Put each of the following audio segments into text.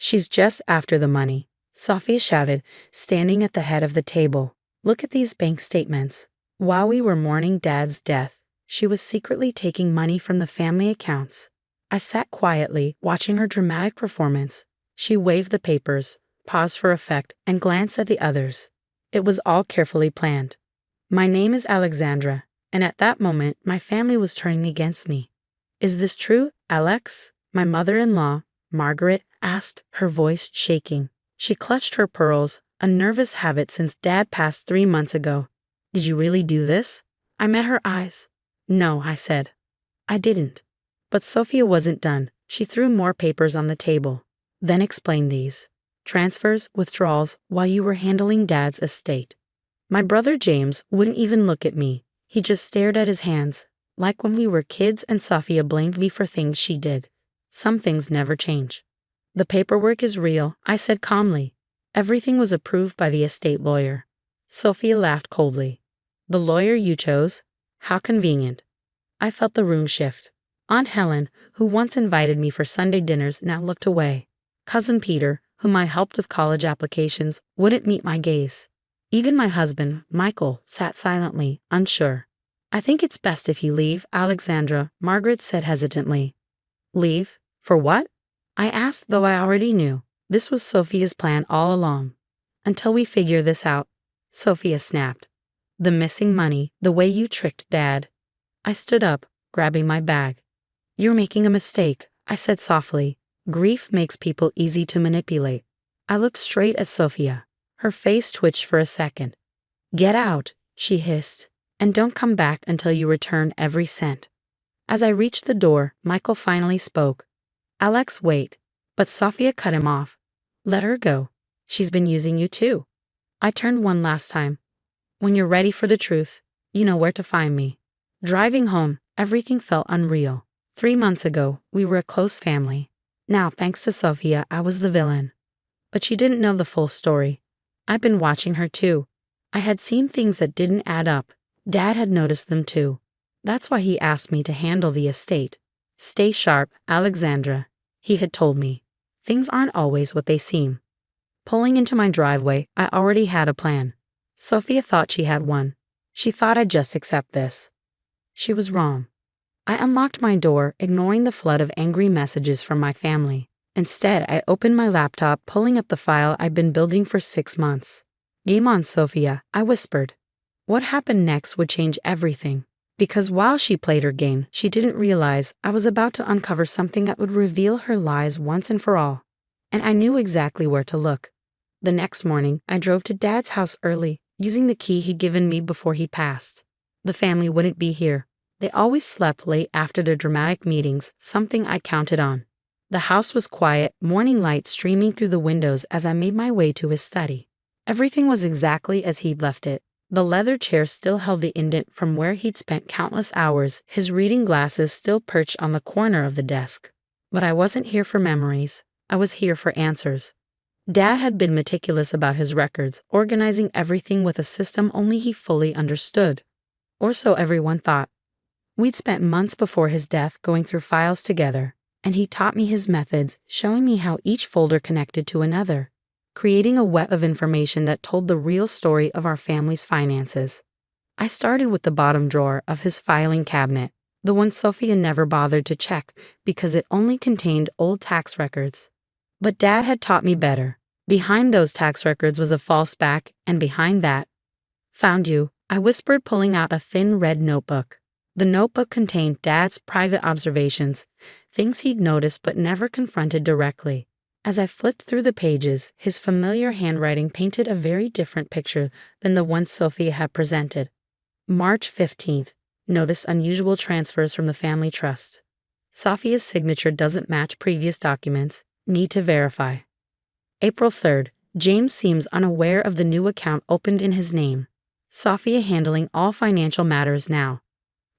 She's just after the money, Sophia shouted, standing at the head of the table. Look at these bank statements. While we were mourning Dad's death, she was secretly taking money from the family accounts. I sat quietly, watching her dramatic performance. She waved the papers, paused for effect, and glanced at the others. It was all carefully planned. My name is Alexandra, and at that moment, my family was turning against me. Is this true, Alex? My mother-in-law, Margaret, asked, her voice shaking. She clutched her pearls, a nervous habit since Dad passed 3 months ago. Did you really do this? I met her eyes. No, I said. I didn't. But Sophia wasn't done. She threw more papers on the table. Then explained these. Transfers, withdrawals, while you were handling Dad's estate. My brother James wouldn't even look at me. He just stared at his hands, like when we were kids and Sophia blamed me for things she did. Some things never change. The paperwork is real, I said calmly. Everything was approved by the estate lawyer. Sophia laughed coldly. The lawyer you chose? How convenient. I felt the room shift. Aunt Helen, who once invited me for Sunday dinners, now looked away. Cousin Peter, whom I helped with college applications, wouldn't meet my gaze. Even my husband, Michael, sat silently, unsure. I think it's best if you leave, Alexandra, Margaret said hesitantly. Leave? For what? I asked, though I already knew. This was Sophia's plan all along. Until we figure this out, Sophia snapped. The missing money, the way you tricked Dad. I stood up, grabbing my bag. You're making a mistake, I said softly. Grief makes people easy to manipulate. I looked straight at Sophia. Her face twitched for a second. Get out, she hissed, and don't come back until you return every cent. As I reached the door, Michael finally spoke. Alex, wait. But Sophia cut him off. Let her go. She's been using you too. I turned one last time. When you're ready for the truth, you know where to find me. Driving home, everything felt unreal. 3 months ago, we were a close family. Now, thanks to Sophia, I was the villain. But she didn't know the full story. I'd been watching her too. I had seen things that didn't add up. Dad had noticed them too. That's why he asked me to handle the estate. Stay sharp, Alexandra, he had told me. Things aren't always what they seem. Pulling into my driveway, I already had a plan. Sophia thought she had one. She thought I'd just accept this. She was wrong. I unlocked my door, ignoring the flood of angry messages from my family. Instead, I opened my laptop, pulling up the file I'd been building for 6 months. Game on, Sophia, I whispered. What happened next would change everything. Because while she played her game, she didn't realize I was about to uncover something that would reveal her lies once and for all. And I knew exactly where to look. The next morning, I drove to Dad's house early, using the key he'd given me before he passed. The family wouldn't be here. They always slept late after their dramatic meetings, something I counted on. The house was quiet, morning light streaming through the windows as I made my way to his study. Everything was exactly as he'd left it. The leather chair still held the indent from where he'd spent countless hours, his reading glasses still perched on the corner of the desk. But I wasn't here for memories. I was here for answers. Dad had been meticulous about his records, organizing everything with a system only he fully understood. Or so everyone thought. We'd spent months before his death going through files together, and he taught me his methods, showing me how each folder connected to another, creating a web of information that told the real story of our family's finances. I started with the bottom drawer of his filing cabinet, the one Sophia never bothered to check because it only contained old tax records. But Dad had taught me better. Behind those tax records was a false back, and behind that, found you, I whispered, pulling out a thin red notebook. The notebook contained Dad's private observations, things he'd noticed but never confronted directly. As I flipped through the pages, his familiar handwriting painted a very different picture than the one Sophia had presented. March 15th. Notice unusual transfers from the family trust. Sophia's signature doesn't match previous documents. Need to verify. April 3rd. James seems unaware of the new account opened in his name. Sophia handling all financial matters now.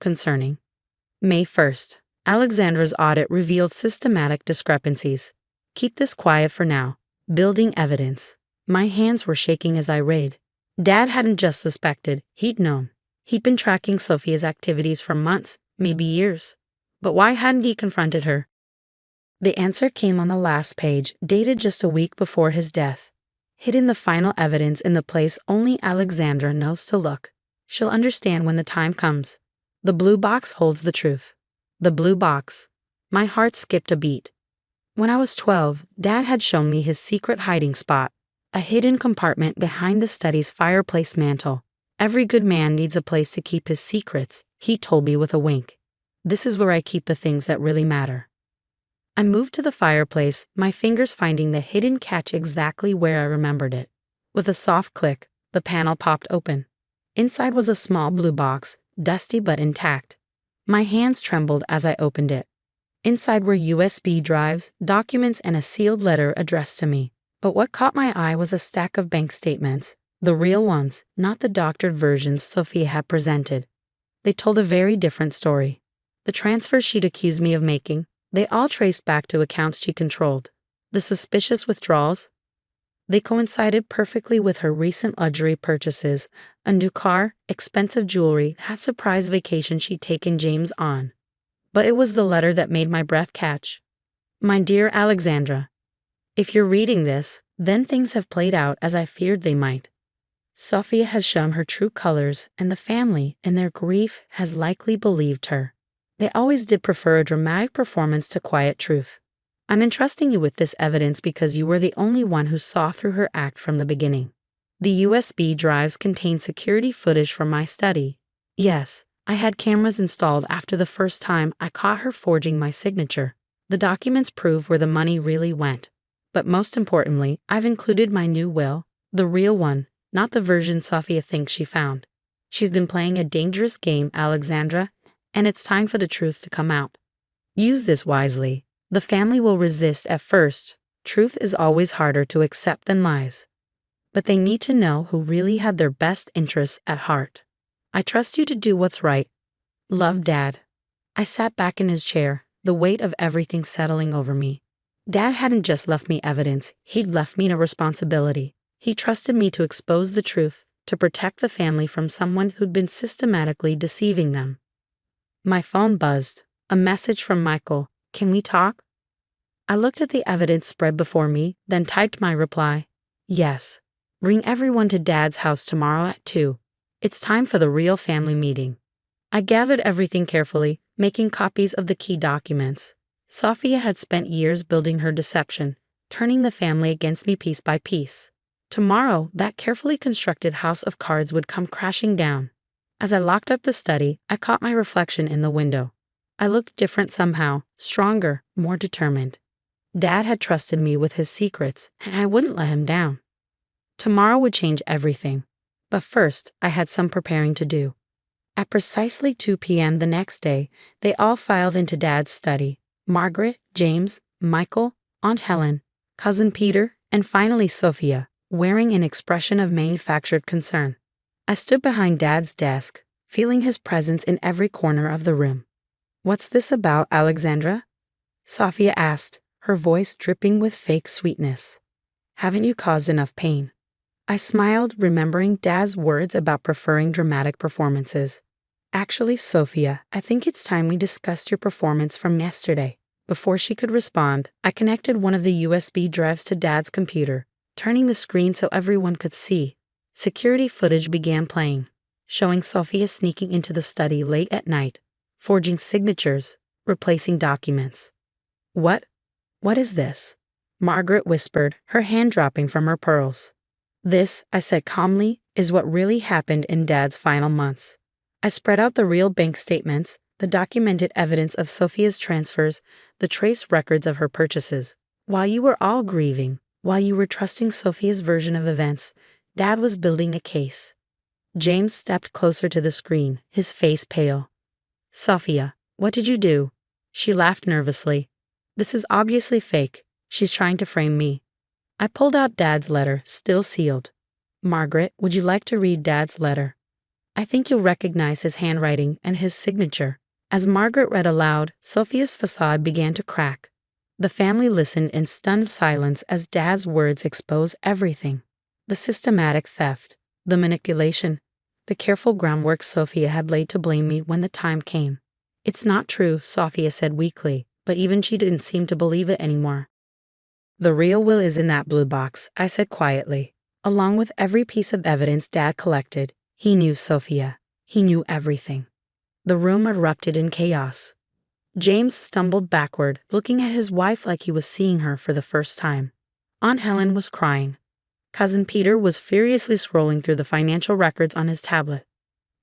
Concerning. May 1st. Alexandra's audit revealed systematic discrepancies. Keep this quiet for now. Building evidence. My hands were shaking as I read. Dad hadn't just suspected, he'd known. He'd been tracking Sophia's activities for months, maybe years. But why hadn't he confronted her? The answer came on the last page, dated just a week before his death. Hidden the final evidence in the place only Alexandra knows to look. She'll understand when the time comes. The blue box holds the truth. The blue box. My heart skipped a beat. When I was 12, Dad had shown me his secret hiding spot, a hidden compartment behind the study's fireplace mantel. Every good man needs a place to keep his secrets, he told me with a wink. This is where I keep the things that really matter. I moved to the fireplace, my fingers finding the hidden catch exactly where I remembered it. With a soft click, the panel popped open. Inside was a small blue box, dusty but intact. My hands trembled as I opened it. Inside were USB drives, documents, and a sealed letter addressed to me. But what caught my eye was a stack of bank statements, the real ones, not the doctored versions Sophia had presented. They told a very different story. The transfers she'd accused me of making, they all traced back to accounts she controlled. The suspicious withdrawals, they coincided perfectly with her recent luxury purchases, a new car, expensive jewelry, that surprise vacation she'd taken James on. But it was the letter that made my breath catch. My dear Alexandra, if you're reading this, then things have played out as I feared they might. Sophia has shown her true colors, and the family, in their grief, has likely believed her. They always did prefer a dramatic performance to quiet truth. I'm entrusting you with this evidence because you were the only one who saw through her act from the beginning. The USB drives contain security footage from my study. Yes, I had cameras installed after the first time I caught her forging my signature. The documents prove where the money really went. But most importantly, I've included my new will, the real one, not the version Sophia thinks she found. She's been playing a dangerous game, Alexandra, and it's time for the truth to come out. Use this wisely. The family will resist at first. Truth is always harder to accept than lies. But they need to know who really had their best interests at heart. I trust you to do what's right. Love, Dad. I sat back in his chair, the weight of everything settling over me. Dad hadn't just left me evidence, he'd left me a responsibility. He trusted me to expose the truth, to protect the family from someone who'd been systematically deceiving them. My phone buzzed. A message from Michael. Can we talk? I looked at the evidence spread before me, then typed my reply. Yes. Bring everyone to Dad's house tomorrow at 2. It's time for the real family meeting. I gathered everything carefully, making copies of the key documents. Sophia had spent years building her deception, turning the family against me piece by piece. Tomorrow, that carefully constructed house of cards would come crashing down. As I locked up the study, I caught my reflection in the window. I looked different somehow, stronger, more determined. Dad had trusted me with his secrets, and I wouldn't let him down. Tomorrow would change everything. But first, I had some preparing to do. At precisely 2 p.m. the next day, they all filed into Dad's study. Margaret, James, Michael, Aunt Helen, Cousin Peter, and finally Sophia, wearing an expression of manufactured concern. I stood behind Dad's desk, feeling his presence in every corner of the room. What's this about, Alexandra? Sophia asked, her voice dripping with fake sweetness. Haven't you caused enough pain? I smiled, remembering Dad's words about preferring dramatic performances. Actually, Sophia, I think it's time we discussed your performance from yesterday. Before she could respond, I connected one of the USB drives to Dad's computer, turning the screen so everyone could see. Security footage began playing, showing Sophia sneaking into the study late at night, forging signatures, replacing documents. What is this? Margaret whispered, her hand dropping from her pearls. This, I said calmly, is what really happened in Dad's final months. I spread out the real bank statements, the documented evidence of Sophia's transfers, the traced records of her purchases. While you were all grieving, while you were trusting Sophia's version of events, Dad was building a case. James stepped closer to the screen, his face pale. Sophia, what did you do? She laughed nervously. This is obviously fake. She's trying to frame me. I pulled out Dad's letter, still sealed. Margaret, would you like to read Dad's letter? I think you'll recognize his handwriting and his signature. As Margaret read aloud, Sophia's facade began to crack. The family listened in stunned silence as Dad's words exposed everything. The systematic theft, the manipulation, the careful groundwork Sophia had laid to blame me when the time came. It's not true, Sophia said weakly. but even she didn't seem to believe it anymore. The real will is in that blue box, I said quietly. Along with every piece of evidence Dad collected, he knew Sophia. He knew everything. The room erupted in chaos. James stumbled backward, looking at his wife like he was seeing her for the first time. Aunt Helen was crying. Cousin Peter was furiously scrolling through the financial records on his tablet.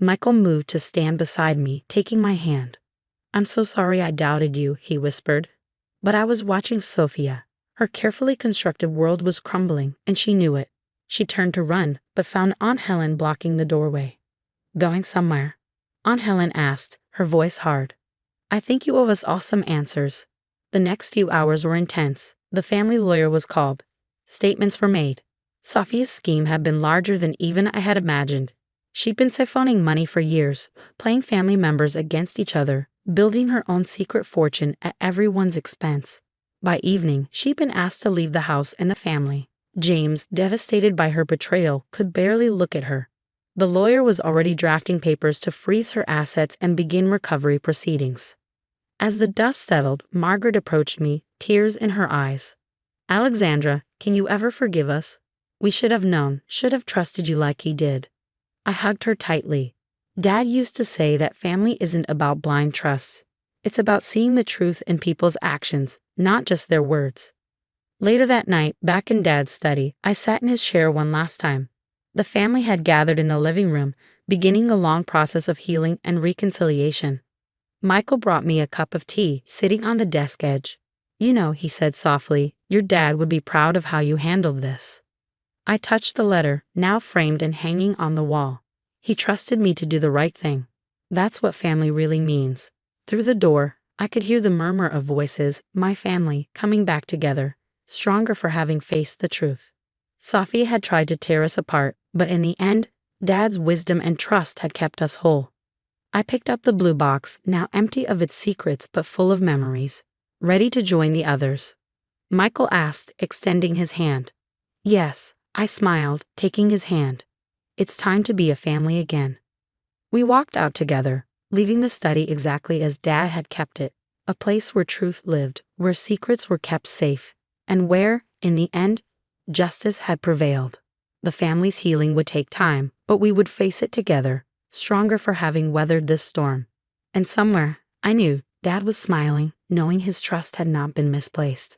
Michael moved to stand beside me, taking my hand. "I'm so sorry I doubted you," he whispered. But I was watching Sophia. Her carefully constructed world was crumbling, and she knew it. She turned to run, but found Aunt Helen blocking the doorway. "Going somewhere?" Aunt Helen asked, her voice hard. "I think you owe us all some answers." The next few hours were intense. The family lawyer was called. Statements were made. Sophia's scheme had been larger than even I had imagined. She'd been siphoning money for years, playing family members against each other, building her own secret fortune at everyone's expense. By evening, she'd been asked to leave the house and the family. James, devastated by her betrayal, could barely look at her. The lawyer was already drafting papers to freeze her assets and begin recovery proceedings. As the dust settled, Margaret approached me, tears in her eyes. "Alexandra, can you ever forgive us? We should have known, should have trusted you like he did." I hugged her tightly. Dad used to say that family isn't about blind trust. It's about seeing the truth in people's actions, not just their words. Later that night, back in Dad's study, I sat in his chair one last time. The family had gathered in the living room, beginning a long process of healing and reconciliation. Michael brought me a cup of tea, sitting on the desk edge. "You know," he said softly, "your dad would be proud of how you handled this." I touched the letter, now framed and hanging on the wall. He trusted me to do the right thing. That's what family really means. Through the door, I could hear the murmur of voices, my family, coming back together, stronger for having faced the truth. Sophia had tried to tear us apart, but in the end, Dad's wisdom and trust had kept us whole. I picked up the blue box, now empty of its secrets but full of memories, ready to join the others. Michael asked, extending his hand. "Yes," I smiled, taking his hand. "It's time to be a family again." We walked out together, leaving the study exactly as Dad had kept it, a place where truth lived, where secrets were kept safe, and where, in the end, justice had prevailed. The family's healing would take time, but we would face it together, stronger for having weathered this storm. And somewhere, I knew, Dad was smiling, knowing his trust had not been misplaced.